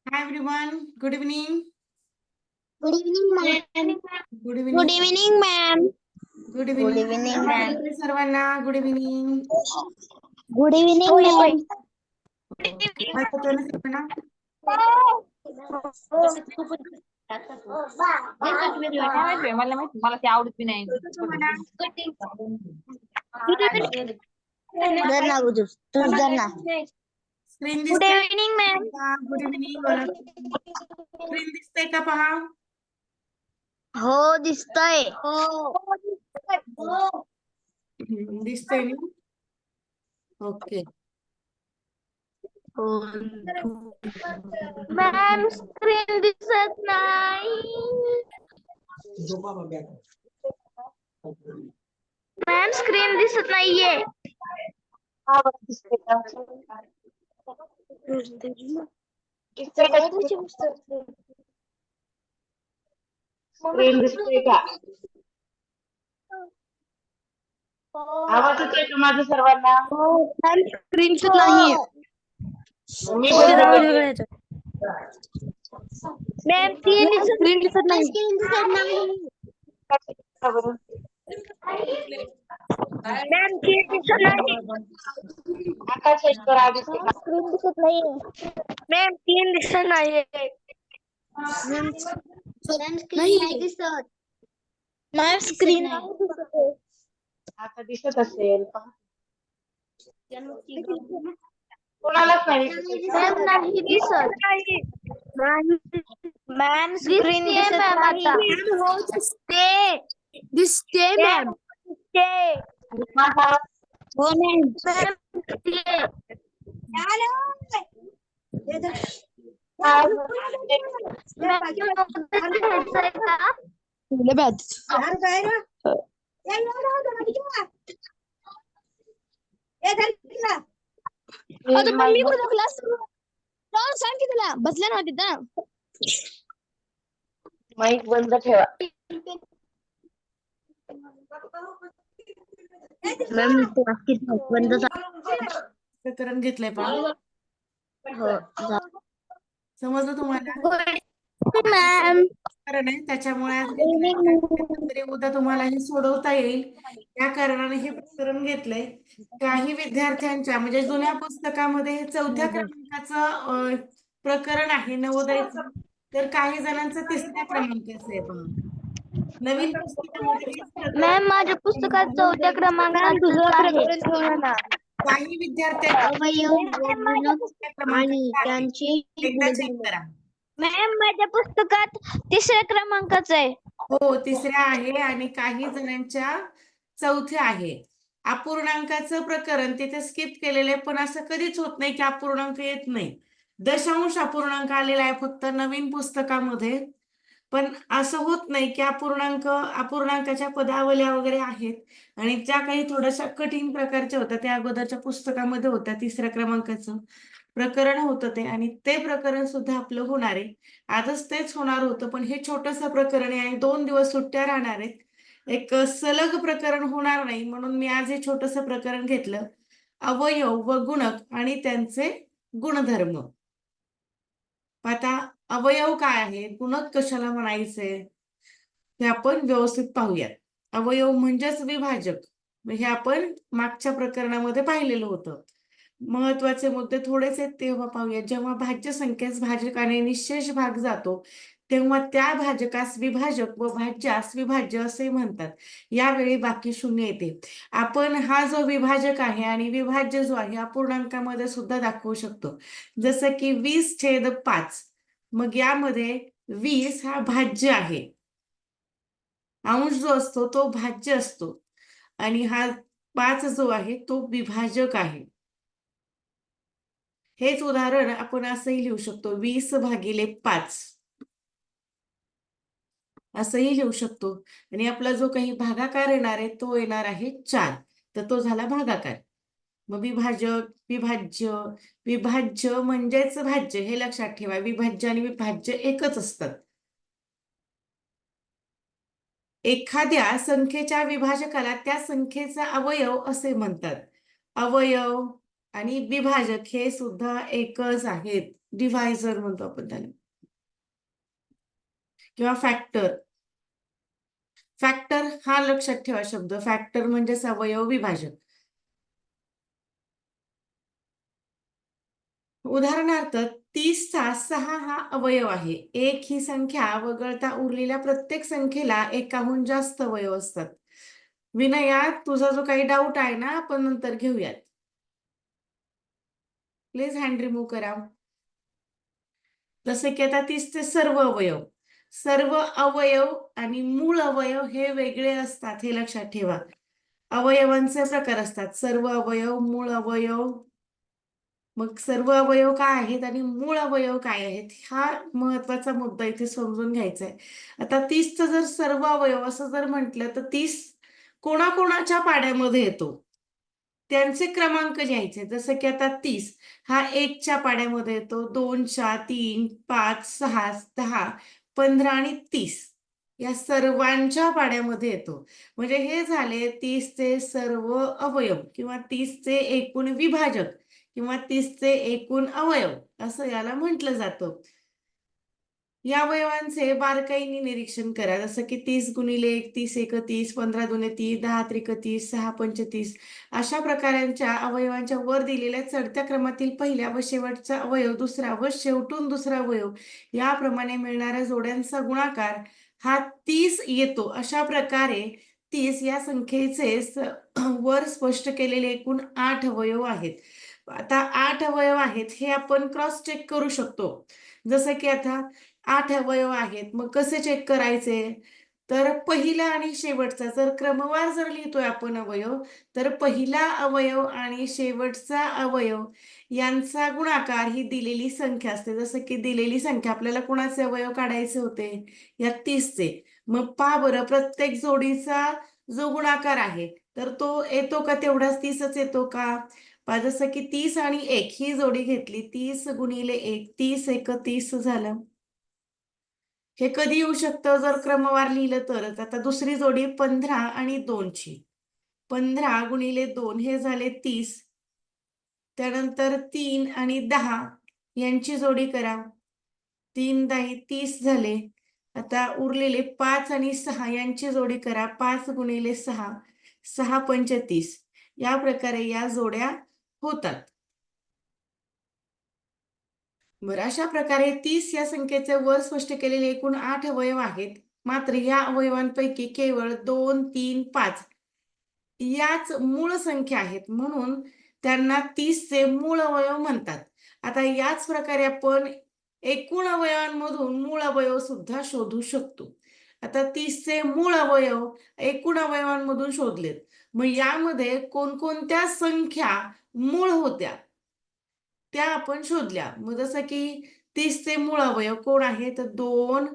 Hi everyone. Good evening. Good evening, ma'am. Good Good evening. evening, ma'am. Good Good evening. evening, आवाज ma'am. येतोय सर्वांना. Good evening. Good evening, ma'am. आवाज येतोय ना सर्वांना? मला माहिती मला ते आवडत बी नाही. धर ना गुजू. तूच धर ना. स्क्रीन Good दिसते evening, ma'am. का? गुड इव्हिनिंग बोला. स्क्रीन दिसते का पहा? हो दिसतंय. दिसते ना? ओके. मॅम स्क्रीन दिसत नाही. मॅम स्क्रीन दिसत नाहीये. स्क्रीन दिसते का? आवाज येतोय का माझा सर्वांना? मॅम स्क्रीन दिसत नाहीये. मी बोलते. मॅम स्क्रीन दिसत नाही. स्क्रीन दिसत नाही. मॅम स्क्रीन दिसत नाही. आकाशेश्वर आदित्य मॅम स्क्रीन दिसत नाहीये. मॅम स्क्रीन दिसत नाहीये. मॅम स्क्रीन नाही दिसत. मॅम स्क्रीन नाही दिसत. आता दिसत असेल. कोणालाच नाही दिसत आहे मॅम का? नाही दिसत. मॅम स्क्रीन दिसत नाही. हो दिसते. दिसते मॅम मॅम. दिसते. माझा हो मॅम. मॅम दिसते. मॅम घ्यायचंय का? आता पण मी कुठं क्लास सांग की तुला बसल्या ना तिथं. माईक बंद ठेवा. मॅम बंद. प्रकरण घेतलंय पहा. समजलं तुम्हाला? मॅम कारण आहे त्याच्यामुळे आज घेतलंय. तरी उद्या तुम्हाला हे सोडवता येईल. या कारणाने हे प्रकरण घेतलंय. काही विद्यार्थ्यांच्या म्हणजे जुन्या पुस्तकामध्ये हे 4थ्या क्रमांकाचं प्रकरण आहे नवोदयचं. तर काही जणांचं 3ऱ्या क्रमांकाचं आहे पहा. नवीन पुस्तकामध्ये हेच प्रकरण मॅम माझ्या पुस्तकात 4थ्या क्रमांकाचं आहे. काही विद्यार्थ्यांची अवयव व गुणक आणि क्रमांकाचं आहे. त्यांची एकदा चेक करा. मॅम माझ्या पुस्तकात 3ऱ्या क्रमांकाचं आहे. हो 3ऱ्या आहे आणि काही जणांच्या 4थ्या आहे. अपूर्णांकाचं प्रकरण तिथे स्किप केलेलं आहे, पण असं कधीच होत नाही की अपूर्णांक येत नाही. दशांश अपूर्णांक आलेला आहे फक्त नवीन पुस्तकामध्ये. पण असं होत नाही की अपूर्णांकाच्या पदावल्या वगैरे आहेत आणि ज्या काही थोड्याशा कठीण प्रकारच्या होत्या त्या अगोदरच्या पुस्तकामध्ये होत्या 3ऱ्या क्रमांकाचं प्रकरण होतं ते आणि ते प्रकरण सुद्धा आपलं होणार आहे. आजच तेच होणार होतं पण हे छोटंसं प्रकरण आहे आणि 2 दिवस सुट्ट्या राहणार आहेत. एक सलग प्रकरण होणार नाही म्हणून मी आज हे छोटंसं प्रकरण घेतलं. अवयव व गुणक आणि त्यांचे गुणधर्म. आता अवयव काय आहे, गुणक कशाला म्हणायचे हे आपण व्यवस्थित पाहूयात. अवयव म्हणजेच विभाजक. हे आपण मागच्या प्रकरणामध्ये पाहिलेलं होतं. महत्वाचे मुद्दे थोडेच आहेत तेव्हा पाहूया. जेव्हा भाज्य संख्येस भाजकाने निशेष भाग जातो तेव्हा त्या भाजकास विभाजक व भाज्यास विभाज्य असे म्हणतात. यावेळी बाकी शून्य येते. आपण हा जो विभाजक आहे आणि विभाज्य जो आहे अपूर्णांकामध्ये सुद्धा दाखवू शकतो. जसं की 20/5. मग यामध्ये 20 हा भाज्य आहे. अंश जो असतो तो भाज्य असतो आणि हा 5 जो आहे तो विभाजक आहे. हेच उदाहरण आपण असंही लिहू शकतो 20/5 असंही लिहू शकतो आणि आपला जो काही भागाकार येणार आहे तो येणार आहे 4. तर तो झाला भागाकार. मग विभाजक, विभाज्य, विभाज्य म्हणजेच भाज्य हे लक्षात ठेवा. विभाज्य आणि विभाज्य एकच असतात. एखाद्या संख्येच्या विभाजकाला त्या संख्येचा अवयव असे म्हणतात. अवयव आणि विभाजक हे सुद्धा एकच आहेत. डिव्हायझर म्हणतो आपण त्याला, किंवा फॅक्टर. फॅक्टर हा लक्षात ठेवा शब्द, फॅक्टर म्हणजे अवयव विभाजक. उदाहरणार्थ 30चा 6 हा अवयव आहे. एक ही संख्या वगळता उरलेल्या प्रत्येक संख्येला एकाहून जास्त अवयव असतात. विनया, तुझा जो काही डाऊट आहे ना, आपण नंतर घेऊयात. प्लीज हँड रिमूव्ह करा. जसे की आता 30चे सर्व अवयव आणि मूळ अवयव हे वेगळे असतात, हे लक्षात ठेवा. अवयवांचे प्रकार असतात, सर्व अवयव, मूळ अवयव. मग सर्व अवयव काय आहेत आणि मूळ अवयव काय आहेत, हा महत्वाचा मुद्दा इथे समजून घ्यायचा आहे. आता 30चं जर सर्व अवयव असं जर म्हटलं तर 30 कोणाकोणाच्या पाड्यामध्ये येतो, त्यांचे क्रमांक लिहायचे. जसं की आता 30 हा 1च्या पाड्यामध्ये येतो, 2च्या, 3, 5, 6, 10, 15 आणि 30 या सर्वांच्या पाड्यामध्ये येतो. म्हणजे हे झाले 30चे सर्व अवयव किंवा 30चे एकूण विभाजक किंवा 30चे एकूण अवयव असं याला म्हटलं जातं. या अवयवांचे बारकाईने निरीक्षण करा. जसं की 30 गुणिले 1, 30 एक 30, 15 दुने 30, 10 त्रिक 30, 6 पंच 30. अशा प्रकारांच्या अवयवांच्या वर दिलेल्या चढत्या क्रमातील पहिल्या व शेवटचा अवयव दुसरा व शेवटून दुसरा अवयव याप्रमाणे मिळणाऱ्या जोड्यांचा गुणाकार हा 30 येतो. अशा प्रकारे 30 या संख्येचे वर स्पष्ट केलेले एकूण 8 अवयव आहेत. आता 8 अवयव आहेत हे आपण क्रॉस चेक करू शकतो. जसं की आता 8 अवयव आहेत, मग कसे चेक करायचे, तर पहिला आणि शेवटचा जर क्रमवार जर लिहितोय आपण अवयव, तर पहिला अवयव आणि शेवटचा अवयव यांचा गुणाकार ही दिलेली संख्या असते. जसं की दिलेली संख्या आपल्याला कोणाचे अवयव काढायचे होते, या 30चे. मग पहा बरं, प्रत्येक जोडीचा जो गुणाकार आहे तर तो येतो का, तेवढाच 30च येतो का? जसं की 30 आणि 1 ही जोडी घेतली, 30 गुणिले 1, 30 एक 30 झालं. हे कधी येऊ शकतं, जर क्रमवार लिहिलं तरच. आता दुसरी जोडी 15 आणि 2ची, 15 गुणिले 2 हे झाले 30. त्यानंतर 3 आणि 10 यांची जोडी करा, 3 10 30 झाले. आता उरलेले 5 आणि 6 यांची जोडी करा, 5 गुणिले 6, 6 पंच 30. या प्रकारे या जोड्या होतात. बरं, अशा प्रकारे 30 या संख्येचे वर स्पष्ट केलेले एकूण 8 अवयव आहेत. मात्र या अवयवांपैकी केवळ 2, 3, 5 याच मूळ संख्या आहेत, म्हणून त्यांना 30चे मूळ अवयव म्हणतात. आता याच प्रकारे आपण एकूण अवयवांमधून मूळ अवयव सुद्धा शोधू शकतो. आता 30चे मूळ अवयव एकूण अवयवांमधून शोधलेत. मग यामध्ये कोणकोणत्या संख्या मूळ होत्या त्या आपण शोधल्या. मग जसं की 30चे मूळ अवयव कोण आहे, तर 2,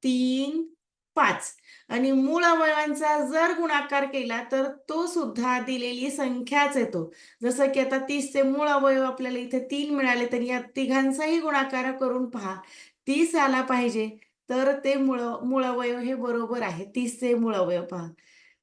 3, 5. आणि मूळ अवयवांचा जर गुणाकार केला तर तो सुद्धा दिलेली संख्याच येतो. जसं की आता 30चे मूळ अवयव आपल्याला इथे 3 मिळाले, तर या तिघांचाही गुणाकार करून पहा, 30 आला पाहिजे. तर ते मूळ अवयव हे बरोबर आहे. 30चे मूळ अवयव पहा,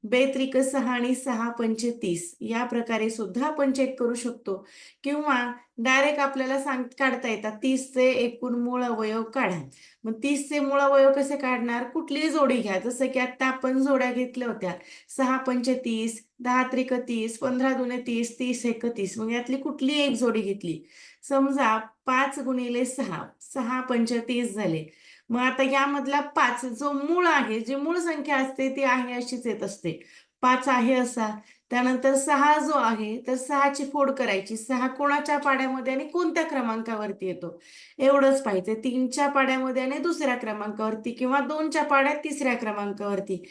2 त्रिक 6 आणि 6 पंच 30. या प्रकारे सुद्धा आपण चेक करू शकतो. किंवा डायरेक्ट आपल्याला काढता येतात, 30चे एकूण मूळ अवयव काढा. मग 30चे मूळ अवयव कसे काढणार, कुठलीही जोडी घ्या. जसं की आता आपण जोड्या घेतल्या होत्या, 6 पंच 30, 10 त्रिक 30, 15 दुने 30, 30 एक 30. मग यातली कुठली एक जोडी घेतली. समजा 5 गुणिले 6, 6 पंच 30 झाले. मग आता यामधला 5 जो मूळ आहे, जी मूळ संख्या असते ती आहे अशीच येत असते, 5 आहे असा. त्यानंतर 6 जो आहे तर 6ची फोड करायची, 6 कोणाच्या पाड्यामध्ये आणि कोणत्या क्रमांकावरती येतो एवढंच पाहिजे. 3च्या पाड्यामध्ये आणि दुसऱ्या क्रमांकावरती, किंवा 2च्या पाड्यात तिसऱ्या क्रमांकावरती.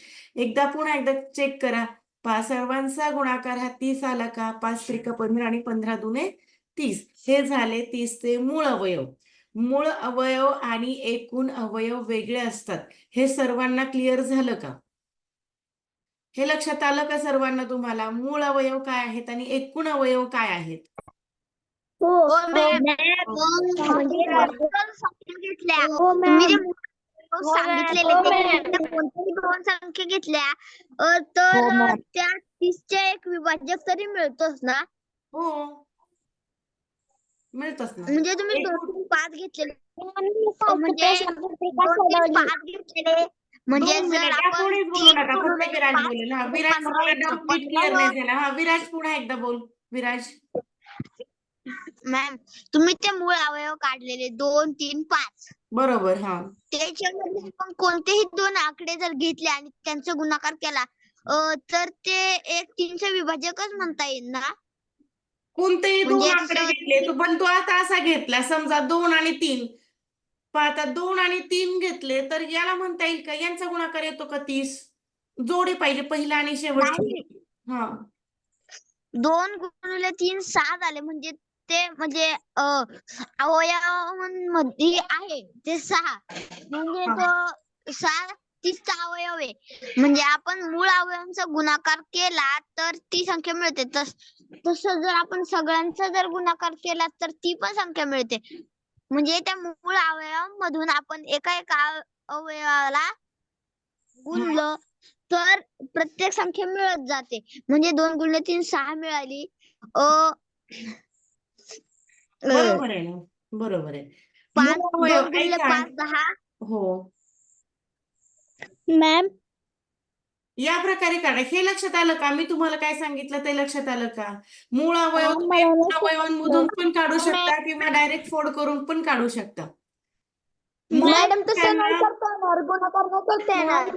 पुन्हा एकदा चेक करा, सर्वांचा गुणाकार हा 30 आला का, 5 त्रिक 15 आणि 15 दुने 30. हे झाले 30चे मूळ अवयव. मूळ अवयव आणि एकूण अवयव वेगळे असतात. हे सर्वांना क्लिअर झालं का? हे लक्षात आलं का सर्वांना तुम्हाला, मूळ अवयव काय आहेत आणि एकूण अवयव काय आहेत? हो मॅम. म्हणजे संख्या घेतल्या, तुम्ही जे सांगितलेले त्याच्यातल्या कोणत्याही 2 संख्या घेतल्या तर त्या 30चे एक विभाजक तरी मिळतोच ना? हो. मिळतच ना. म्हणजे तुम्ही एकूण 2 3 5 घेतलेले म्हणजे 2 3 5 घेतलेले म्हणजे 2 जर मिनिट आपण कोणीच बोलू 3 नका, फक्त गुणुले विराज 5 बोलेल. हा म्हणजे विराज 15 येतं. डाऊट नीट क्लिअर नाही झाला. हा विराज पुन्हा एकदा बोल. विराज मॅम तुम्ही ते मूळ अवयव काढलेले 2 3 5 बरोबर. हा त्याच्यामध्ये आपण कोणतेही 2 आकडे जर घेतले आणि त्यांचा गुणाकार केला तर ते एक 3चे विभाजकच म्हणता येईल ना? कोणतेही 2 म्हणजे आकडे जसं घेतले तू, पण तू आता असा घेतला समजा 2 आणि 3. आता 2 आणि 3 घेतले तर याला म्हणता येईल का यांचा गुणाकार येतो का 30? जोडी पाहिजे पहिला आणि शेवटची. नाही. हा 2 गुणिले 3 6 झाले म्हणजे ते म्हणजे अवयवांमध्ये आहे ते 6 म्हणजे हा तो 6 30चा अवयव आहे. म्हणजे आपण मूळ अवयवांचा गुणाकार केला तर ती संख्या मिळते. तसं जर आपण सगळ्यांचा जर गुणाकार केला तर ती पण संख्या मिळते. म्हणजे त्या मूळ अवयवांमधून आपण एका अवयवाला गुणलं तर प्रत्येक संख्या मिळत जाते. म्हणजे 2 गुणिले 3 6 मिळाली. अ, अ, बरोबर आहे ना, बरोबर आहे. 5 मूळ अवयव 2 गुणिले ऐका. 5 10. हो मॅम या प्रकारे काढा. हे लक्षात आलं का? मी तुम्हाला काय सांगितलं ते लक्षात आलं का? मूळ अवयव तुम्ही एकूण अवयवांमधून पण काढू शकता किंवा डायरेक्ट फोड करून पण काढू शकता. मूळ मॅडम तसं नाही संख्यांना करता येणार. गुणाकार नाही करता येणार.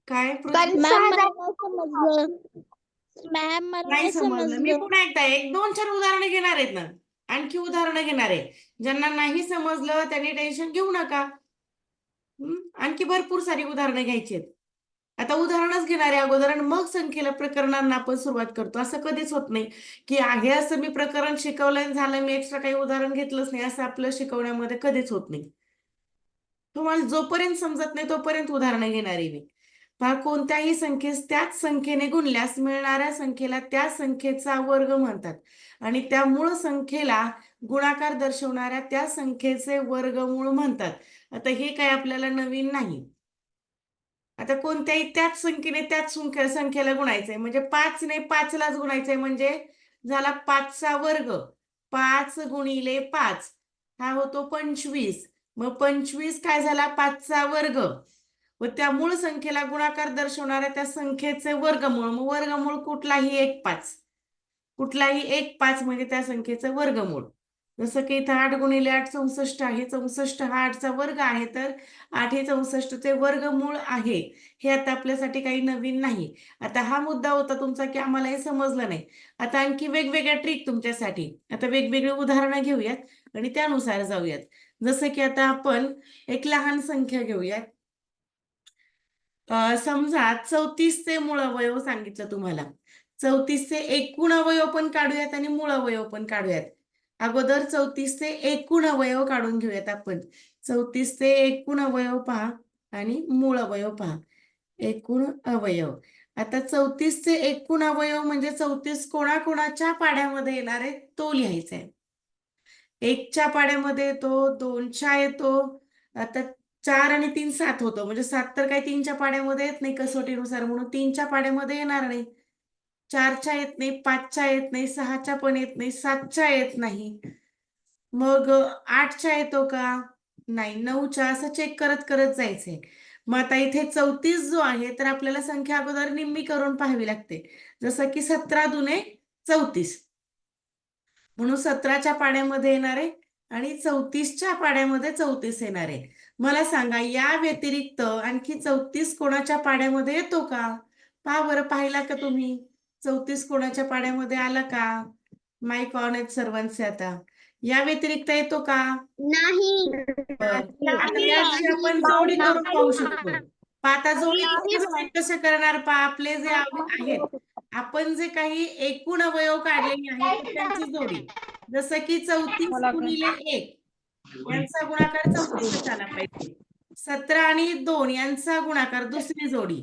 काय कारण पृथ्वी 6 नाही समजलं. मॅम मला नाही समजलं. मी पुन्हा एकदा 1 2 4 उदाहरणं घेणार आहेत ना. आणखी उदाहरणं घेणार आहे. ज्यांना नाही समजलं त्यांनी टेन्शन घेऊ नका. आणखी भरपूर सारी उदाहरणं घ्यायची आहेत. आता उदाहरणच घेणार आहे अगोदर आणि मग संख्येला प्रकरणांना आपण सुरुवात करतो. असं कधीच होत नाही की आहे असं मी प्रकरण शिकवलंय आणि झालं, मी एक्स्ट्रा काही उदाहरण घेतलंच नाही, असं आपलं शिकवण्यामध्ये कधीच होत नाही. तुम्हाला जोपर्यंत समजत नाही तोपर्यंत उदाहरणं घेणार आहे मी. पहा, कोणत्याही संख्येस त्याच संख्येने गुणल्यास मिळणाऱ्या संख्येला त्या संख्येचा वर्ग म्हणतात आणि त्या मूळ संख्येला गुणाकार दर्शवणाऱ्या त्या संख्येचे वर्गमूळ म्हणतात. आता हे काय आपल्याला नवीन नाही. आता कोणत्याही त्याच संख्येने त्याच संख्येला गुणायचंय म्हणजे 5 ने 5 लाच गुणायचंय म्हणजे झाला 5चा वर्ग. 5 गुणिले 5 हा होतो 25. मग 25 काय झाला 5चा वर्ग व त्या मूळ संख्येला गुणाकार दर्शवणाऱ्या त्या संख्येचे वर्गमूळ. मग वर्गमूळ कुठलाही 1 5. कुठलाही 1 5 म्हणजे त्या संख्येचं वर्गमूळ. जसं की इथं 8 गुणिले 8 64 आहे. 64 हा 8चा वर्ग आहे तर 8 हे 64चे वर्गमूळ आहे. हे आता आपल्यासाठी काही नवीन नाही. आता हा मुद्दा होता तुमचा की आम्हाला हे समजलं नाही. आता आणखी वेगवेगळ्या ट्रिक तुमच्यासाठी. आता वेगवेगळी उदाहरणं घेऊयात आणि त्यानुसार जाऊयात. जसं की आता आपण एक लहान संख्या घेऊयात. समजा 34चे मूळ अवयव सांगितलं तुम्हाला. 34चे एकूण अवयव पण काढूयात आणि मूळ अवयव पण काढूयात. अगोदर 34चे एकूण अवयव काढून घेऊयात आपण. 34चे एकूण अवयव पहा आणि मूळ अवयव पहा. एकूण अवयव. आता 34चे एकूण अवयव म्हणजे 34 कोणाकोणाच्या पाढ्यामध्ये येणार आहे तो लिहायचा आहे. 1च्या पाढ्यामध्ये येतो, 2च्या येतो. आता 4 आणि 3 7 होतो म्हणजे 7 तर काही 3च्या पाढ्यामध्ये येत नाही कसोटीनुसार, म्हणून 3च्या पाढ्यामध्ये येणार नाही. 4च्या येत नाही, 5च्या येत नाही, 6च्या पण येत नाही, 7च्या येत नाही. मग 8च्या येतो का? नाही. 9च्या असं चेक करत करत जायचंय. मग आता इथे 34 जो आहे तर आपल्याला संख्या अगोदर निम्मी करून पाहावी लागते. जसं की 17 दुने 34. म्हणून 17च्या पाढ्यामध्ये येणार आहे आणि 34च्या पाढ्यामध्ये 34 येणार आहे. मला सांगा या व्यतिरिक्त आणखी 34 कोणाच्या पाढ्यामध्ये येतो का? पहा बरं, पाहिला का तुम्ही? 34 कोणाच्या पाढ्यामध्ये आला का? माईक ऑन आहेत सर्वांचे आता. या व्यतिरिक्त येतो का? नाही. आता याची आपण जोडी करून पाहू शकतो. आता जोडी कसं करणार पहा, आपले जे आहेत आपण जे काही एकूण अवयव काढलेले आहेत तर त्यांची जोडी. जसं की 34 गुणिले 1 यांचा गुणाकार 34च आला पाहिजे. 17 आणि 2 यांचा गुणाकार दुसरी जोडी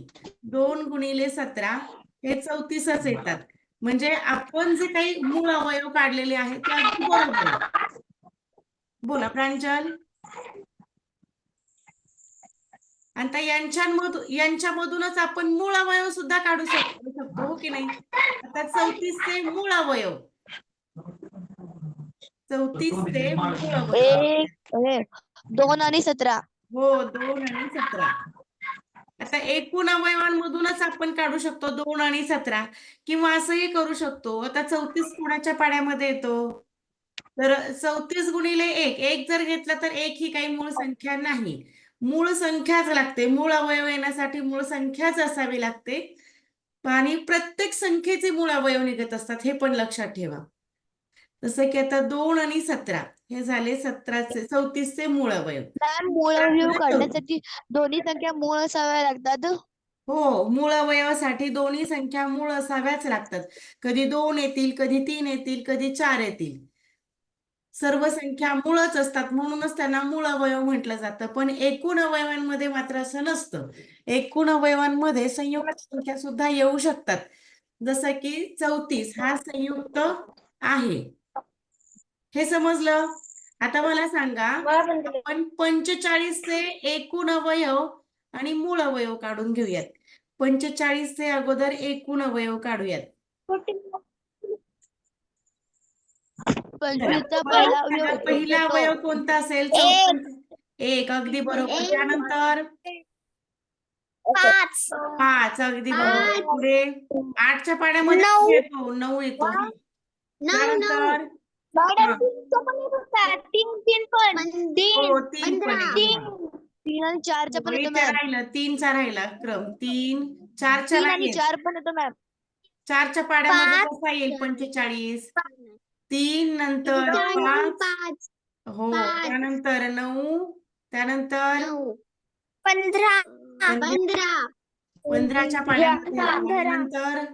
2 गुणिले 17 हे 34च येतात. म्हणजे आपण जे काही मूळ अवयव काढलेले आहेत ते अगदी बरोबर आहे. बोला प्रांजल. आता यांच्यामधूनच आपण मूळ अवयव सुद्धा काढू शकतो हो की नाही? आता 34चे मूळ अवयव 34चे मूळ अवयव. एक 2 आणि 17. हो, 2 आणि 17. आता एकूण अवयवांमधूनच आपण काढू शकतो 2 आणि 17, किंवा असंही करू शकतो. आता 34 कोणाच्या पाड्यामध्ये येतो? तर 34 गुणिले 1, 1 जर घेतला तर 1 ही काही मूळ संख्या नाही. मूळ संख्याच लागते. मूळ अवयव येण्यासाठी मूळ संख्याच असावी लागते. आणि प्रत्येक संख्येचे मूळ अवयव निघत असतात, हे पण लक्षात ठेवा. जसं की आता 2 आणि 17 हे झाले 34चे मूळ अवयव. मॅम मूळ अवयव काढण्यासाठी दोन्ही संख्या मूळ असाव्या लागतात. हो, मूळ अवयवासाठी दोन्ही संख्या मूळ असाव्याच लागतात. कधी 2 येतील, कधी 3 येतील, कधी 4 येतील. सर्व संख्या मूळच असतात, म्हणूनच त्यांना मूळ अवयव म्हटलं जातं. पण एकूण अवयवांमध्ये मात्र असं नसतं. एकूण अवयवांमध्ये संयुक्त संख्या सुद्धा येऊ शकतात. जसं की 34 हा संयुक्त आहे. हे समजलं? आता मला सांगा, आपण 45चे एकूण अवयव आणि मूळ अवयव काढून घेऊयात. 45चे अगोदर एकूण अवयव काढूयात. 25चा पहिला अवयव सांगा, पहिला येतो. अवयव कोणता असेल? एक, अगदी बरोबर. त्यानंतर 5, अगदी बरोबर. पुढे 8च्या पाड्यामध्ये किती येतो? 9 येतो. हा. 9 त्यानंतर मॅडम हा. 3 पण हो, 3 पण येतो. हा. 3 आणि 4चा पण येतो इथे मॅम. राहिलं 3चा राहिला क्रम. 3, 4च्या 3 आणि नाही येत. 4 पण येतो मॅम. 4च्या पाड्यामध्ये 5, कसा येईल 45? 3 नंतर 5. हो, 5, त्यानंतर 9, त्यानंतर 15 15च्या पाड्यामध्ये येतो. आणि 15 नंतर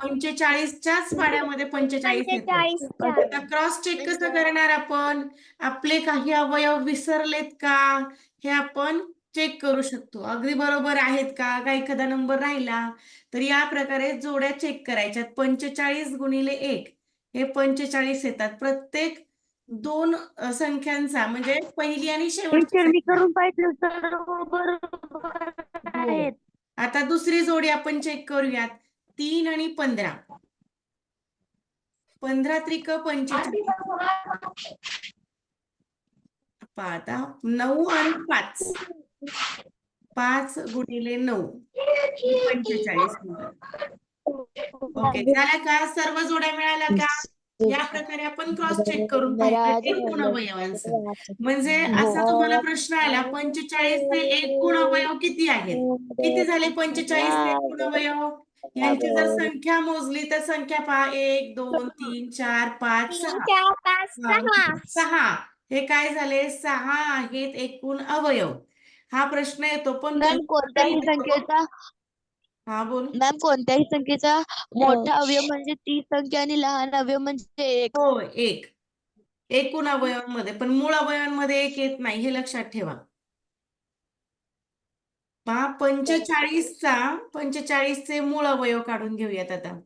45च्याच पाड्यामध्ये 45 येतो. 45 आता क्रॉस चेक कसं करणार आपण? आपले काही अवयव विसरलेत का, हे आपण चेक करू शकतो. अगदी बरोबर आहेत का, का एखादा नंबर राहिला, तर या प्रकारे जोड्या चेक करायच्यात. 45 गुणिले 1 हे 45 येतात. प्रत्येक 2 संख्यांचा, म्हणजे पहिली आणि शेवटची टीचर मी संख्या. करून पाहिजे सर्व बरोबर हो. आहेत. आता दुसरी जोडी आपण चेक करूयात. 3 आणि 15. 15 त्रिक 45. आता 9 आणि 5. 5 गुणिले 9 45 होतात. ओके, झाल्या का? सर्व जोड्या मिळाल्या का? या प्रकारे आपण क्रॉस चेक करून पाहिजे एकूण अवयवांचं. म्हणजे असा तुम्हाला प्रश्न आला, 45चे एकूण अवयव किती आहेत? किती झाले 45चे एकूण अवयव? यांची जर संख्या मोजली तर संख्या पहा, 1, 2, 3, 4, 5, 6. 6. हे काय झाले? 6 आहेत एकूण अवयव. हा प्रश्न येतो, पण मॅम कोणत्याही संख्येचा हा बोल. मॅम कोणत्याही संख्येचा मोठा अवयव म्हणजे ती संख्या आणि लहान अवयव म्हणजे 1. हो, 1. एकूण अवयवांमध्ये, पण मूळ अवयवांमध्ये 1 येत नाही, हे लक्षात ठेवा. पहा, 45चे मूळ अवयव काढून घेऊयात आता.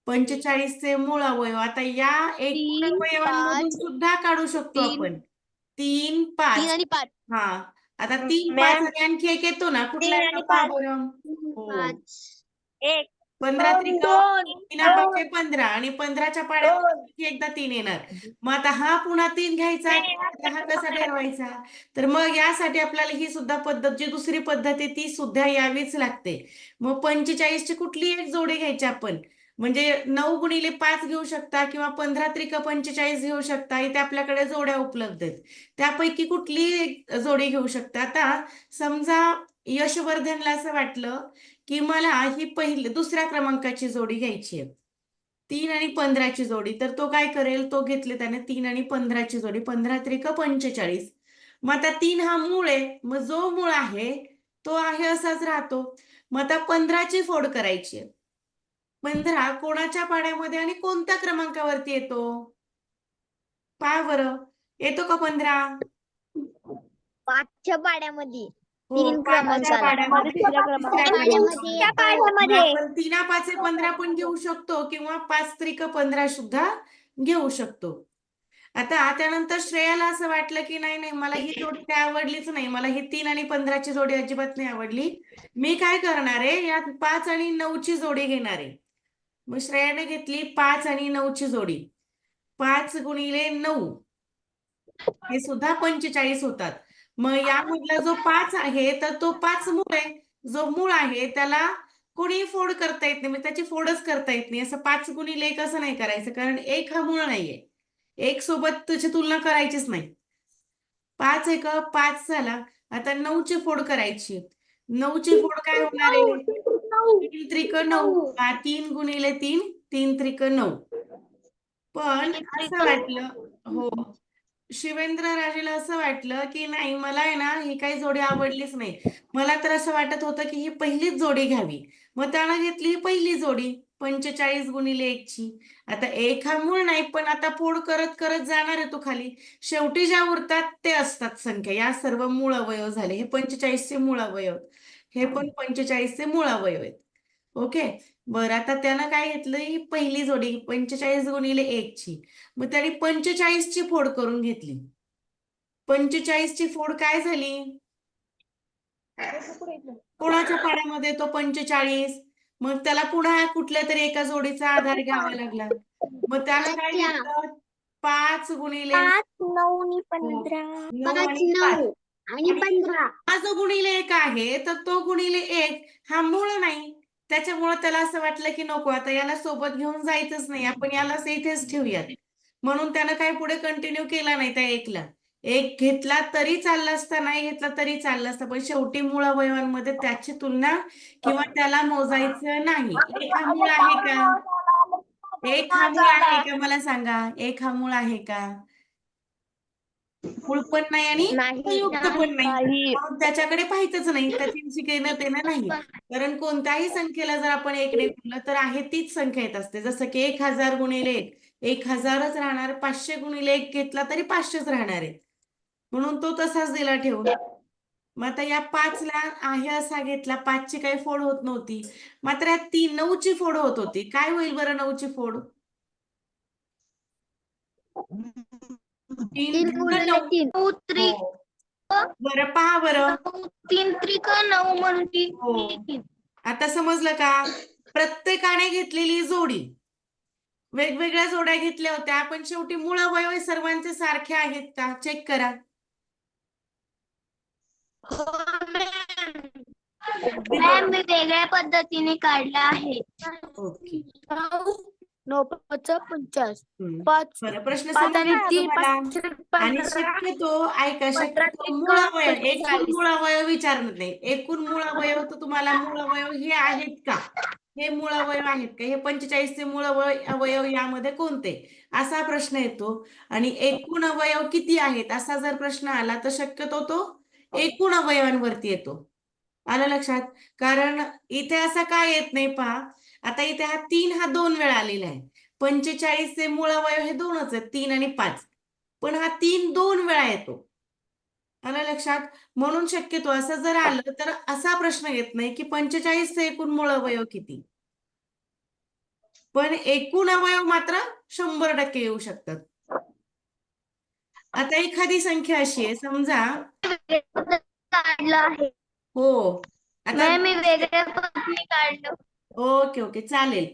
45चे मूळ अवयव आता या एकूण 3, अवयवांमधून 5, सुद्धा काढू शकतो 3 आपण. 3, 3 5. आणि 5. हा, आता 3, 5 आणि आणखी एक येतो ना, कुठला येतो पहा बरं. हो, 1 15 त्रिक 3 15 आणि 15च्या पाड्यामध्ये आणखी एकदा 3 येणार. मग आता हा पुन्हा 3 घ्यायचा, आता हा कसा ठरवायचा? तर मग यासाठी आपल्याला ही सुद्धा पद्धत, जी दुसरी पद्धत आहे, ती सुद्धा यावीच लागते. मग 45ची कुठली एक जोडी घ्यायची आपण, म्हणजे 9 गुणिले 5 घेऊ शकता, किंवा 15 त्रिक 45 घेऊ शकता. इथे आपल्याकडे जोड्या उपलब्ध आहेत. त्यापैकी कुठली एक जोडी घेऊ शकता. आता समजा यशवर्धनला असं वाटलं की मला ही दुसऱ्या क्रमांकाची जोडी घ्यायची आहे, 3 आणि 15ची जोडी. तर तो काय करेल? तो घेतले त्याने 3 आणि 15ची जोडी. 15 त्रिक 45. मग आता 3 हा मूळ आहे, मग जो मूळ आहे तो आहे असाच राहतो. मग आता 15ची फोड करायची. 15 कोणाच्या पाड्यामध्ये आणि कोणत्या क्रमांकावरती येतो? पहा बरं, येतो का 15? 5च्या पाड्यामध्ये हो, 3 5च्या क्रमांकाला. पाड्यामध्ये तिसऱ्या क्रमांकावर. पाड्यामध्ये 3 5 15 पण घेऊ शकतो, किंवा 5 त्रिक 15 सुद्धा घेऊ शकतो. आता त्यानंतर श्रेयाला असं वाटलं की नाही नाही, मला ही जोडी काय आवडलीच नाही, मला ही 3 आणि 15ची जोडी अजिबात नाही आवडली. मी काय करणार आहे, यात 5 आणि 9ची जोडी घेणार आहे. मग श्रेयाने घेतली 5 आणि 9ची जोडी. 5 गुणिले 9 हे सुद्धा 45 होतात. मग यामधला जो 5 आहे तर तो 5 मूळ आहे. जो मूळ आहे त्याला कोणी फोड करता येत नाही, मग त्याची फोडच करता येत नाही. असं 5 गुणिले 1 असं नाही करायचं, कारण 1 हा मूळ नाहीये. 1 सोबत त्याची तुलना करायचीच नाही. 5 एक 5 झाला. आता 9 ची फोड करायची. 9 ची फोड काय होणार आहे? 3 त्रिक 9. 3 गुणिले 3, 3 त्रिक 9. पण असं वाटलं, हो, शिवेंद्र राजेला असं वाटलं की नाही, मला आहे ना ही काही जोडी आवडलीच नाही. मला तर असं वाटत होतं की ही पहिलीच जोडी घ्यावी. मग त्यानं घेतली ही पहिली जोडी 45 गुणिले 1 ची. आता 1 हा मूळ नाही, पण आता फोड करत करत जाणार आहे तो खाली. शेवटी ज्या उरतात ते असतात संख्या. या सर्व मूळ अवयव झाले. हे 45 चे मूळ अवयव, हे पण 45 चे मूळ अवयव आहेत. ओके. बरं, आता त्यानं काय घेतलं, ही पहिली जोडी 45 गुणिले 1 ची. मग त्याने 45 ची फोड करून घेतली. 45 ची फोड काय झाली? कोणाच्या पाड्यामध्ये तो 45? मग त्याला पुन्हा कुठल्या तरी एका जोडीचा आधार घ्यावा लागला. मग त्यानं काय घेतलं? 5 गुणिले 9 15. 9 5 आणि 5. 9 आणि 15. हा जो गुणिले 1 आहे तर तो गुणिले 1 हा मूळ नाही. त्याच्यामुळे त्याला असं वाटलं की नको, आता याला सोबत घेऊन जायचंच नाही, आपण यालाच इथेच ठेवूयात. म्हणून त्यानं काही पुढे कंटिन्यू केला नाही त्या 1ला. 1 घेतला तरी चालला असता, नाही घेतला तरी चाललं असतं, पण शेवटी मूळ अवयवांमध्ये त्याची तुलना किंवा त्याला मोजायचं नाही. 1 हा मूळ आहे का? 1 हा मूळ आहे का? मला सांगा, 1 हा मूळ आहे का? मूळ पण नाही आणि संयुक्त पण नाही. नाही. म्हणून त्याच्याकडे पाहायचंच नाही, त्याची घेणं देणं नाही. कारण कोणत्याही संख्येला जर आपण 1 ने गुणलं तर आहे तीच संख्या येत असते. जसं की 1000 गुणिले 1, 1000च राहणार. 500 गुणिले 1 घेतला तरी 500च राहणार आहे. म्हणून तो तसाच दिला ठेवून. मग आता या 5ला आहे असा घेतला, 5 ची काही फोड होत नव्हती. मात्र या 9 ची फोड होत होती. काय होईल बरं 9 ची फोड? 3 3 त्रिक गुणिले 9. 3 9 हो. बरं पहा बरं. 3 त्रिक 9 म्हणून हो. 3. आता समजलं का? प्रत्येकाने घेतलेली जोडी, वेगवेगळ्या जोड्या घेतल्या होत्या, पण शेवटी मूळ अवयव हे सर्वांचे सारखे आहेत का? चेक करा. अगदी मॅम, बरोबर. मी वेगळ्या पद्धतीने काढला आहे. ओके. 9 5 50. हम्म. 5 बरं, प्रश्न 5 आणि समजला का 3 तुम्हाला? 5 आणि 15. शक्यतो ऐका, 15 शक्यतो त्रिक मूळ अवयव, एकूण 45. मूळ अवयव विचारत नाही. एकूण मूळ अवयव तर तुम्हाला मूळ अवयव हे आहेत का? हे मूळ अवयव आहेत का? हे 45 चे मूळ अवयव यामध्ये कोणते? असा प्रश्न येतो. आणि एकूण अवयव किती आहेत असा जर प्रश्न आला तर शक्यतो तो एकूण अवयवांवरती येतो. आलं लक्षात? कारण इथे असा काय येत नाही पहा. आता इथे हा 3 हा 2 वेळा आलेला आहे. 45 चे मूळ अवयव हे 2च आहेत, 3 आणि 5. पण हा 3 2 वेळा येतो. आलं लक्षात? म्हणून शक्यतो असं जर आलं तर असा प्रश्न येत नाही की 45 चे एकूण मूळ अवयव किती. पण एकूण अवयव मात्र 100% येऊ शकतात. आता एखादी संख्या अशी आहे, समजा, काढलं आहे. हो, आता मॅम, मी वेगळ्या पद्धतीने काढलं. ओके ओके, चालेल.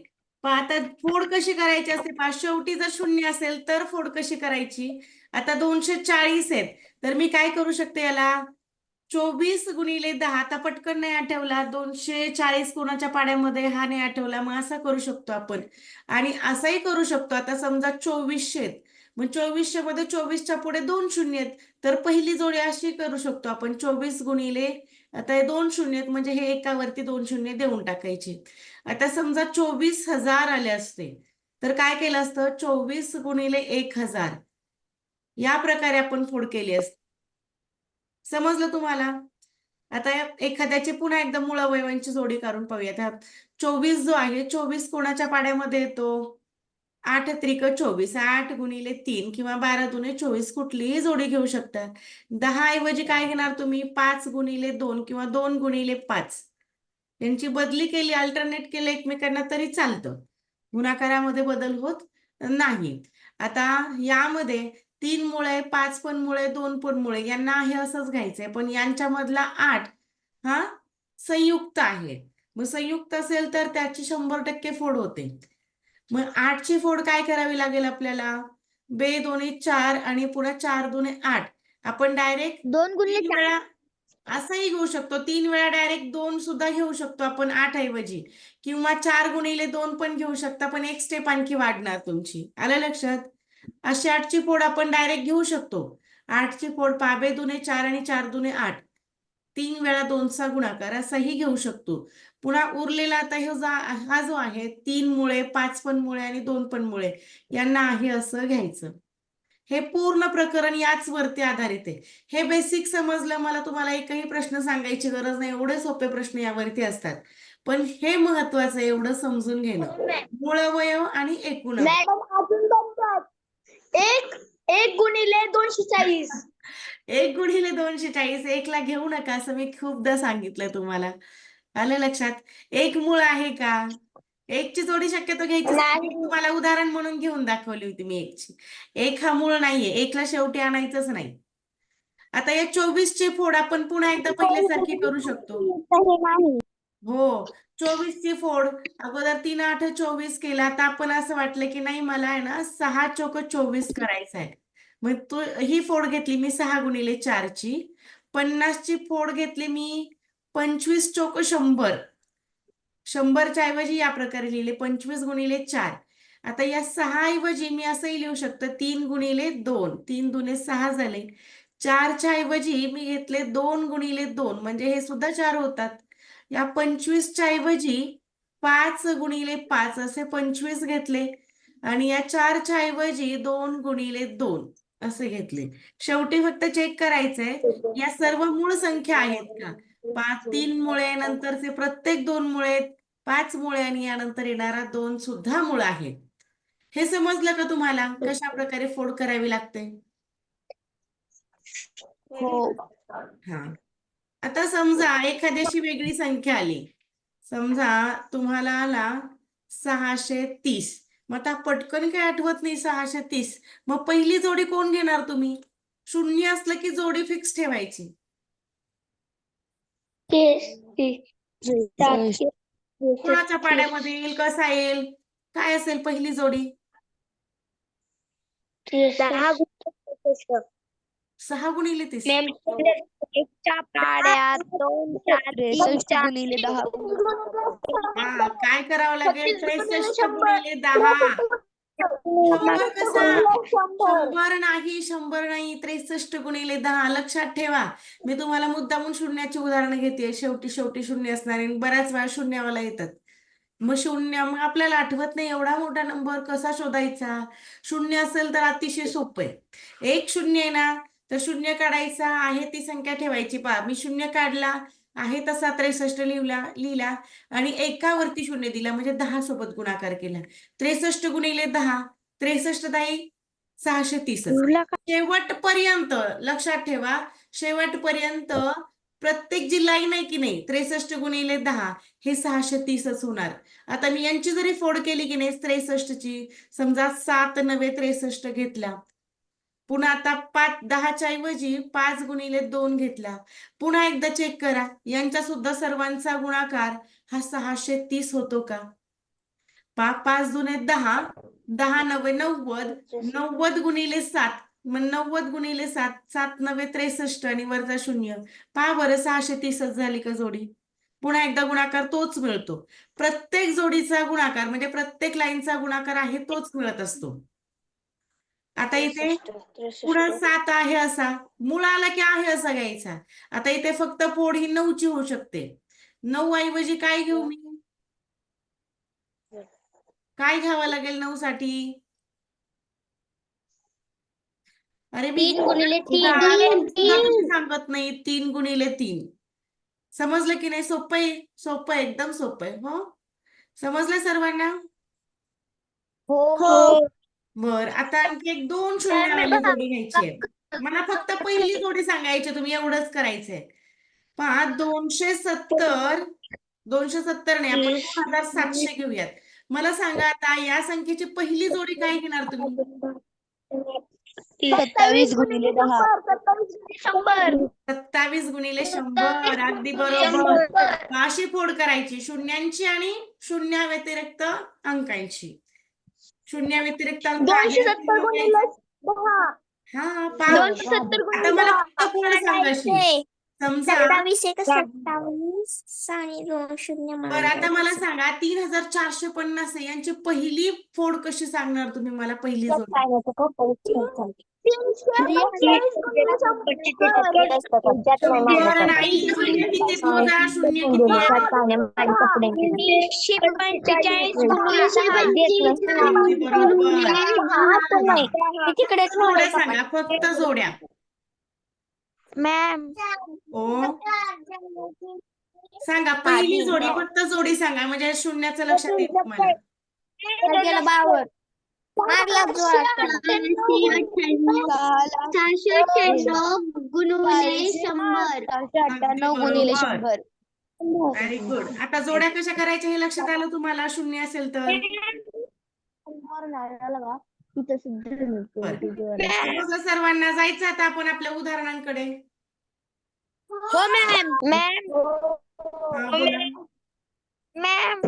पण आता फोड कशी करायची असते पहा, शेवटी जर 0 असेल तर फोड कशी करायची? आता 240 आहेत, तर मी काय करू शकते याला? 24 गुणिले 10. आता पटकन नाही आठवला, 240 कोणाच्या पाड्यामध्ये हा नाही आठवला, मग असा करू शकतो आपण. आणि असाही करू शकतो. आता समजा 2400 आहेत, मग 2400 मध्ये 24च्या पुढे 2 शून्य आहेत, तर पहिली जोडी अशी करू शकतो आपण. 24 गुणिले, आता हे 2 शून्य आहेत म्हणजे हे एकावरती 2 शून्य देऊन टाकायचे. आता समजा 24,000 आले असते, तर काय केलं असतं? 24 गुणिले 1000 या प्रकारे आपण फोड केली असते. समजलं तुम्हाला? आता एखाद्याची पुन्हा एकदा मूळ अवयवांची जोडी काढून पाहूया. 24 जो आहे, 24 कोणाच्या पाड्यामध्ये येतो? 8 त्रिक 24. 8 गुणिले 3 किंवा 12 दुने 24 कुठलीही जोडी घेऊ शकता. 10 ऐवजी काय घेणार तुम्ही? 5 गुणिले 2 किंवा 2 गुणिले 5. यांची बदली केली, अल्टरनेट केलं एकमेकांना तरी चालतं. गुणाकारामध्ये बदल होत नाही. आता यामध्ये 3 मुळे, 5 पण मुळे, 2 पण मुळे, यांना आहे असंच घ्यायचंय. पण यांच्यामधला 8 हा संयुक्त आहे. मग संयुक्त असेल तर त्याची 100% फोड होते. मग 8 ची फोड काय करावी लागेल आपल्याला? बे दोन्ही 4 आणि पुन्हा 4 दुने 8. आपण डायरेक्ट 2 गुणिले 3 वेळा असंही घेऊ शकतो. 3 वेळा डायरेक्ट 2 सुद्धा घेऊ शकतो आपण 8 ऐवजी, किंवा 4 गुणिले 2 पण घेऊ शकता, पण एक स्टेप आणखी वाढणार तुमची. आलं लक्षात? अशी 8ची फोड आपण डायरेक्ट घेऊ शकतो. 8ची फोड बे दुने 4 आणि 4 दुने 8. 3 वेळा 2चा गुणाकार असाही घेऊ शकतो. पुन्हा उरलेला आता हा जो आहे 3 मुळे, 5 पण मुळे आणि 2 पण मुळे, यांना आहे असं घ्यायचं. हे पूर्ण प्रकरण याच वरती आधारित आहे. हे बेसिक समजलं, मला तुम्हाला एकही प्रश्न सांगायची गरज नाही, एवढे सोपे प्रश्न यावरती असतात. पण हे महत्वाचं आहे, एवढं समजून घेणं. मूळ अवयव आणि एकूण अवयव. मॅडम अजून बनतात. 1 गुणिले 240. 1 गुणिले 240 1ला घेऊ नका, असं मी खूपदा सांगितलं तुम्हाला. आलं लक्षात? एक मूळ आहे का? एकची जोडी शक्यतो घ्यायची नाही. तुम्हाला उदाहरण म्हणून घेऊन दाखवली होती मी एकची. एक हा मूळ नाहीये, एकला शेवटी आणायचंच नाही. आता या 24ची फोड आपण पुन्हा एकदा पहिल्यासारखी करू शकतो. हो, 24ची फोड अगोदर 3 8 24 केला, आता आपण असं वाटलं की नाही मला आहे ना 6 चोक 24 करायचं आहे. मग ही फोड घेतली मी 6 गुणिले 4ची. 50ची फोड घेतली मी 25 चोक 100. 100च्या ऐवजी या प्रकारे लिहिले 25 गुणिले 4. आता या 6 ऐवजी मी असंही लिहू शकतो 3 गुणिले 2. 3 दुने 6 झाले. 4च्या ऐवजी मी घेतले 2 गुणिले 2, म्हणजे हे सुद्धा 4 होतात. या 25च्या ऐवजी 5 गुणिले 5 असे 25 घेतले, आणि या 4च्या ऐवजी 2 गुणिले 2 असे घेतले. शेवटी फक्त चेक करायचंय या सर्व मूळ संख्या आहेत का? 3 मुळे, नंतरचे प्रत्येक 2 मुळे, 5 मुळे आणि यानंतर येणारा 2 सुद्धा मूळ आहे. हे समजलं का तुम्हाला कशा प्रकारे फोड करावी लागते? हो. हा. आता समजा एखाद्याशी वेगळी संख्या आली. समजा तुम्हाला आला 630. मग आता पटकन काही आठवत नाही 630. मग पहिली जोडी कोण घेणार तुम्ही? शून्य असलं की जोडी फिक्स ठेवायची. कोणाच्या पाड्यामध्ये येईल, कसा येईल, काय असेल पहिली जोडी? 6 गुणिले 30. एकच्या पाड्यात 2 4 3 63 गुणिले 10. हा, काय करावं लागेल? 63 गुणिले 10. 100 कसा? 100 नाही, 100 नाही, 63 गुणिले 10. लक्षात ठेवा, मी तुम्हाला मुद्दामून शून्याची उदाहरणं घेते. शेवटी शून्य असणार आणि बऱ्याच वेळा शून्यावाला येतात. मग आपल्याला आठवत नाही एवढा मोठा नंबर कसा शोधायचा. शून्य असेल तर अतिशय सोपं आहे. एक शून्य आहे ना, तर शून्य काढायचा, आहे ती संख्या ठेवायची. पहा, मी शून्य काढला, आहे तसा 63 लिहिला आणि एकावरती शून्य दिला, म्हणजे 10 सोबत गुणाकार केला. 63 गुणिले 10, 63 दाई 630. शेवटपर्यंत लक्षात ठेवा, शेवटपर्यंत प्रत्येक जी लाईन आहे की नाही 63 गुणिले 10 हे 630च होणार. आता मी यांची जरी फोड केली की नाही 63ची, समजा 7 9 63 घेतला, पुन्हा आता 10च्या ऐवजी 5 गुणिले 2 घेतला. पुन्हा एकदा चेक करा, यांचा सुद्धा सर्वांचा गुणाकार हा 630 होतो का? 5 दुने 10, 10 9 90, 90 गुणिले 7, मग 90 गुणिले 7, 7 9 63 आणि वरचा शून्य. पहा बरं, 630च झाली का जोडी? पुन्हा एकदा गुणाकार तोच मिळतो. प्रत्येक जोडीचा गुणाकार म्हणजे प्रत्येक लाईनचा गुणाकार आहे तोच मिळत असतो. आता इथे पुन्हा 7 आहे असा, मूळ आला की आहे असा घ्यायचा. आता इथे फक्त फोड ही 9ची होऊ शकते. 9 ऐवजी काय घेऊ मी? काय घ्यावं लागेल 9 साठी? अरे मी 3 गुणिले 3. उदाहरण सुद्धा तुम्ही सांगत नाही. 3 गुणिले 3. समजलं की नाही? सोपं आहे, सोपं आहे, एकदम सोपं आहे. हो, समजलं सर्वांना? हो. बर, आता आणखी एक 2 शून्यवाली जोडी घ्यायची आहे. मला फक्त पहिली जोडी सांगायची, तुम्ही एवढंच करायचंय. पहा, 270 नाही, आपण 2700 घेऊयात. मला सांगा आता या संख्येची पहिली जोडी काय घेणार तुम्ही? 27 गुणिले 10. 27 गुणिले 100. अगदी बरोबर. अशी फोड करायची, शून्यांची आणि शून्या व्यतिरिक्त अंकांची. शून्या व्यतिरिक्त अंक आहे 270 गुणिले 10. हा पहा 270 आता गुणिले मला 10. फक्त पूर्ण सांगाशी समजा 27 एक 27 आणि 2 शून्य बरं आता मला सांगा 3450 आहे यांची पहिली फोड कशी सांगणार तुम्ही मला पहिली जोड 100 नाही शून्य कितीत मोजा शून्य किती आहे 145 गुणिले 6 बरोबर जोड्या सांगा फक्त जोड्या मॅम ओ सांगा पहिली जोडी फक्त जोडी सांगा म्हणजे शून्याचं लक्षात येईल तुम्हाला गेला 52 मारला जोरात 698 गुणिले 100 498 अगदी गुणिले बरोबर 100 व्हेरी गुड आता जोड्या कशा करायच्या हे लक्षात आलं तुम्हाला शून्य असेल तर बरं समजलं सर्वांना जायचं आता आपण आपल्या उदाहरणांकडे हो मॅम हा बोला मॅम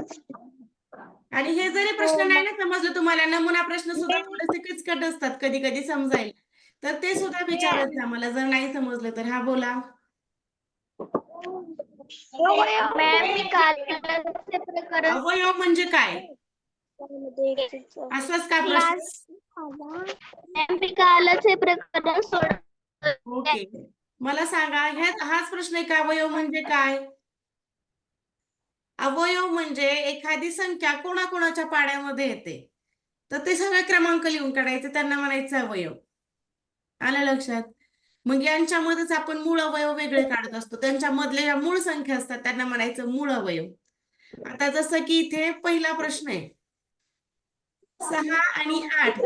आणि हे जरी प्रश्न नाही ना समजलं तुम्हाला नमुना प्रश्न सुद्धा थोडेसे किचकट असतात कधी कधी समजायला तर ते सुद्धा विचारत जा मला जर नाही समजलं तर हा बोला मॅम मी कालचे प्रकरण अवयव म्हणजे काय असाच का प्रश्न मॅम मी कालचे प्रकरण सोड ओके मला सांगा हाच प्रश्न आहे का अवयव म्हणजे काय अवयव म्हणजे एखादी संख्या कोणाकोणाच्या पाड्यामध्ये येते तर ते सगळे क्रमांक लिहून काढायचे त्यांना म्हणायचं अवयव आलं लक्षात मग यांच्यामध्येच आपण मूळ अवयव वेगळे काढत असतो त्यांच्यामधले ज्या मूळ संख्या असतात त्यांना म्हणायचं मूळ अवयव आता जसं की इथे पहिला प्रश्न आहे 6 आणि 8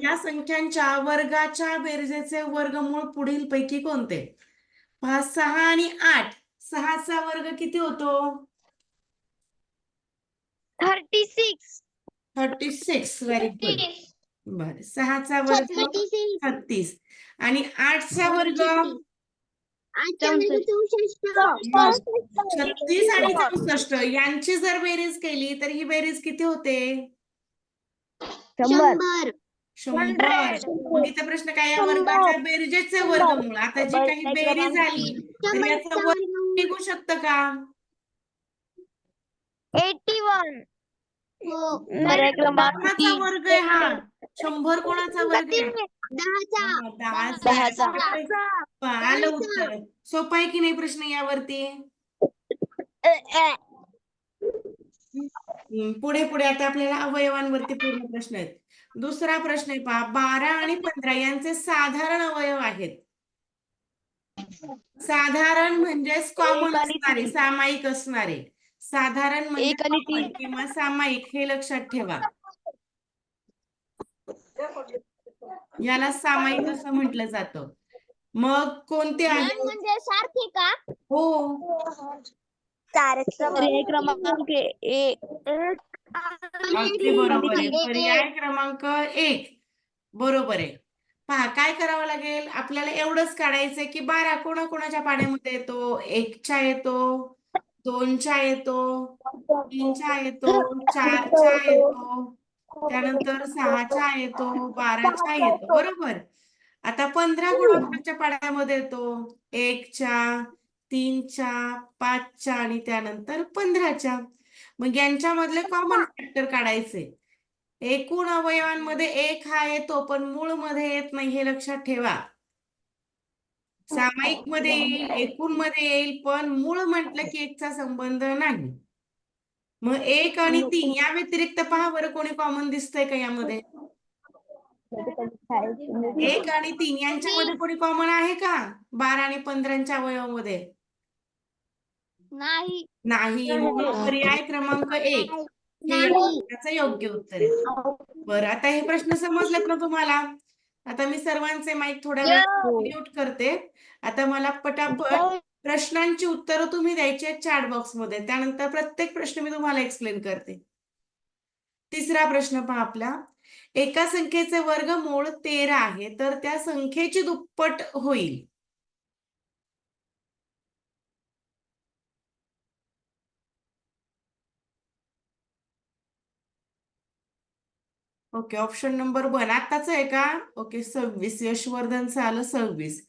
या संख्यांच्या वर्गाच्या बेरजेचे वर्गमूळ पुढील पैकी कोणते पहा 6 आणि 8 6चा वर्ग किती होतो 36 36 व्हेरी गुड बर 6चा वर्ग 36 आणि 8चा वर्ग 36 आणि 64 यांची जर बेरीज केली तर ही बेरीज किती होते 100 100 मग इथे प्रश्न काय या वर्गाच्या बेरजेचे वर्गमूळ आता जी काही बेरीज आली तर याचं वर्ग निघू शकतं का 81 पर्याय क्रमांक कोणाचा 3 वर्ग आहे हा 100 कोणाचा वर्ग आहे 10चा आलं उत्तर सोपं आहे की नाही प्रश्न यावरती पुढे पुढे आता आपल्याला अवयवांवरती पूर्ण प्रश्न आहेत दुसरा प्रश्न आहे पहा 12 आणि 15 यांचे साधारण अवयव आहेत साधारण म्हणजेच कॉमन असणारे सामायिक असणारे साधारण म्हणजे 1 आणि common 3 किंवा सामायिक हे लक्षात ठेवा याला सामायिक असं म्हटलं जातं मग कोणते आहेत म्हणजे सारखे का हो पर्याय क्रमांक 1 अगदी बरोबर आहे पर्याय क्रमांक 1 बरोबर आहे पहा काय करावं लागेल आपल्याला एवढंच काढायचंय की 12 कोणाकोणाच्या पाड्यामध्ये येतो 1च्या येतो 2च्या येतो 3च्या येतो 4च्या येतो त्यानंतर 6च्या येतो 12च्या येतो बरोबर आता 15 कोणाकोणाच्या पाड्यामध्ये येतो 1च्या 3च्या 5च्या आणि त्यानंतर 15च्या मग यांच्यामधले कॉमन फॅक्टर काढायचे एकूण अवयवांमध्ये 1 हा येतो पण मूळ मध्ये येत नाही हे लक्षात ठेवा सामायिक मध्ये येईल एकूण मध्ये येईल पण मूळ म्हटलं की 1चा संबंध नाही मग 1 आणि 3 या व्यतिरिक्त पहा बरं कोणी कॉमन दिसतंय का यामध्ये 1 आणि 3 यांच्यामध्ये कोणी कॉमन आहे का 12 आणि 15च्या अवयवामध्ये नाही नाही मग पर्याय क्रमांक 1 हे या प्रश्नाचं योग्य उत्तर आहे बरं आता हे प्रश्न समजलेत ना तुम्हाला आता मी सर्वांचे माईक थोड्या वेळ म्यूट करते आता मला पटापट प्रश्नांची उत्तरं तुम्ही द्यायची आहेत चॅट बॉक्स मध्ये त्यानंतर प्रत्येक प्रश्न मी तुम्हाला एक्सप्लेन करते तिसरा प्रश्न पहा आपला एका संख्येचे वर्गमूळ 13 आहे तर त्या संख्येची दुप्पट होईल ओके, ऑप्शन नंबर 1 आताच आहे का? ओके, 26. यशवर्धनचं आलं 26.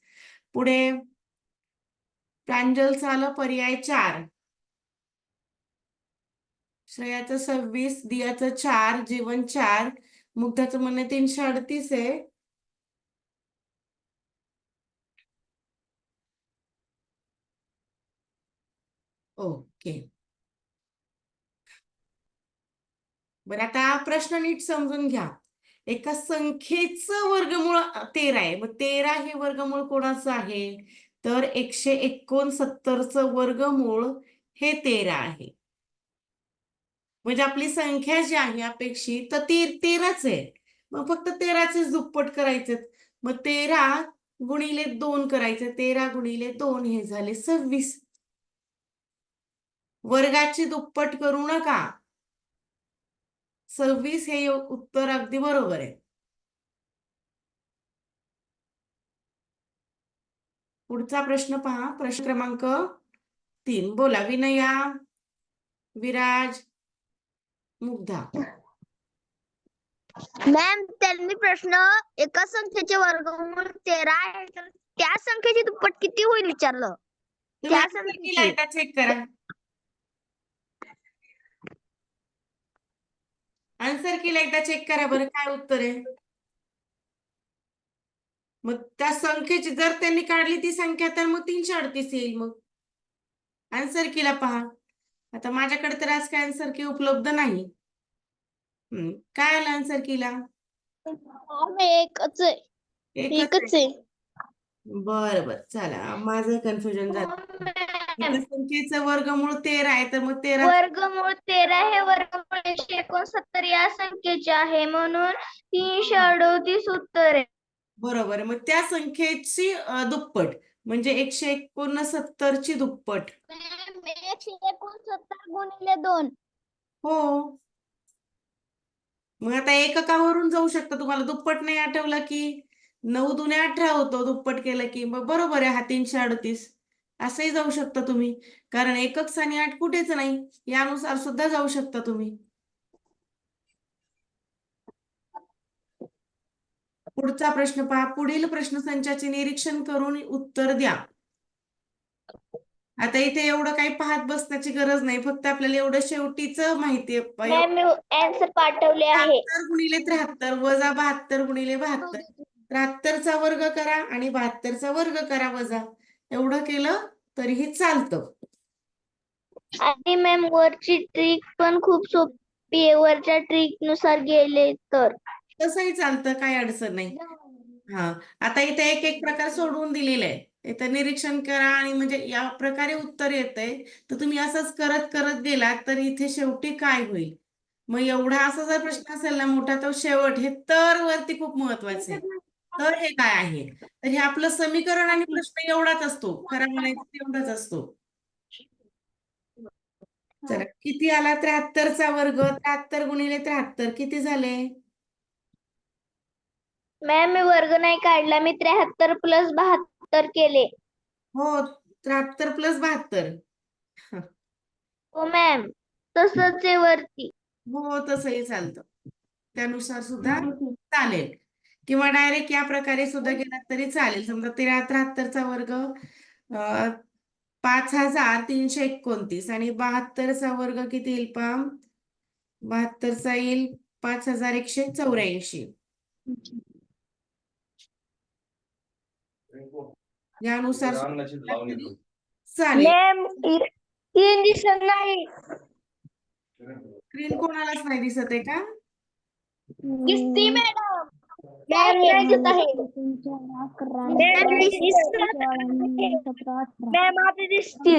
पुढे प्रांजलचं आलं पर्याय 4. श्रेयाचं 26, दियाचं 4, जीवन 4, मुग्धाचं म्हणणं 338 आहे. ओके, बरं आता प्रश्न नीट समजून घ्या. एका संख्येचं वर्गमूळ 13 आहे. मग 13 हे वर्गमूळ कोणाचं आहे? तर 169चं वर्गमूळ हे 13 आहे. म्हणजे आपली संख्या जी आहे अपेक्षित तर ती 13च आहे. मग फक्त 13चेच दुप्पट करायचे. मग 13 गुणिले 2 करायचे. 13 गुणिले 2 हे झाले 26. वर्गाची दुप्पट करू नका. 26 हे उत्तर अगदी बरोबर आहे. पुढचा प्रश्न पहा, प्रश्न क्रमांक 3. बोला विनया, विराज, मुग्धा. मॅम त्यांनी प्रश्न एका संख्येचे वर्गमूळ 13 आहे तर त्या संख्येची दुप्पट किती होईल विचारलं. तुम्ही त्या आन्सर केला संख्येची एकदा चेक करा. आन्सर केला एकदा चेक करा बरं काय उत्तर आहे. मग त्या संख्येची जर त्यांनी काढली ती संख्या तर मग 338 येईल. मग आन्सर केला पहा. आता माझ्याकडे तर आज काय आन्सर की उपलब्ध नाही. काय आला आन्सर केला? एकच आहे. एकच आहे. बरं बरं, चला माझं कन्फ्युजन झालं. एका संख्येचं वर्गमूळ 13 आहे तर मग 13 वर्गमूळ 13 हे वर्गमूळ 169 या संख्येचे आहे म्हणून 338 उत्तर आहे. बरोबर आहे. मग त्या संख्येची दुप्पट म्हणजे 169ची दुप्पट. 169 गुणिले 2. हो, मग आता एककावरून जाऊ शकतं. तुम्हाला दुप्पट नाही आठवलं की 9 दुने 18 होतो दुप्पट केलं की. मग बरोबर आहे, हा 338 असंही जाऊ शकता तुम्ही. कारण एकक स्थानी 8 कुठेच नाही, यानुसार सुद्धा जाऊ शकता तुम्ही. पुढचा प्रश्न पहा. पुढील प्रश्नसंचाचे निरीक्षण करून उत्तर द्या. आता इथे एवढं काही पाहत बसण्याची गरज नाही, फक्त आपल्याला एवढं शेवटीच माहिती आहे. मॅम मी आन्सर पाठवले आहे. 73 गुणिले 73 वजा 72 गुणिले 72. 73चा वर्ग करा आणि 72चा वर्ग करा वजा. एवढं केलं तरीही चालतं. आणि मॅम वरची ट्रिक पण खूप सोपी आहे. वरच्या ट्रिक नुसार गेले तर तसंही चालतं, काही अडचण नाही. हा, आता इथे एक एक प्रकार सोडवून दिलेला आहे. इथं निरीक्षण करा आणि म्हणजे या प्रकारे उत्तर येतंय. तर तुम्ही असंच करत करत गेलात तर इथे शेवटी काय होईल? मग एवढा असा जर प्रश्न असेल ना मोठा, तर शेवट हे तर वरती खूप महत्वाचं आहे. तर हे काय आहे? तर हे आपलं समीकरण आणि प्रश्न एवढाच असतो. खरा म्हणायचं तेवढाच असतो. चला, किती आला? 73चा वर्ग. 73 गुणिले 73 किती झाले? मॅम मी वर्ग नाही काढला. मी 73 प्लस 72 केले. हो, 73 प्लस 72. हो मॅम, तसंच आहे वरती. हो, तसंही चालतं. त्यानुसार सुद्धा चालेल. किंवा डायरेक्ट या प्रकारे सुद्धा गेलात तरी चालेल. समजा 73चा वर्ग 5329 आणि 72चा वर्ग किती येईल पहा? 72चा येईल 5184. यानुसार चालेल. मॅम तीन दिसत नाही. स्क्रीन कोणालाच नाही दिसत आहे का? दिसती मॅडम. मॅम दिसत आहे. मॅम आता दिसते.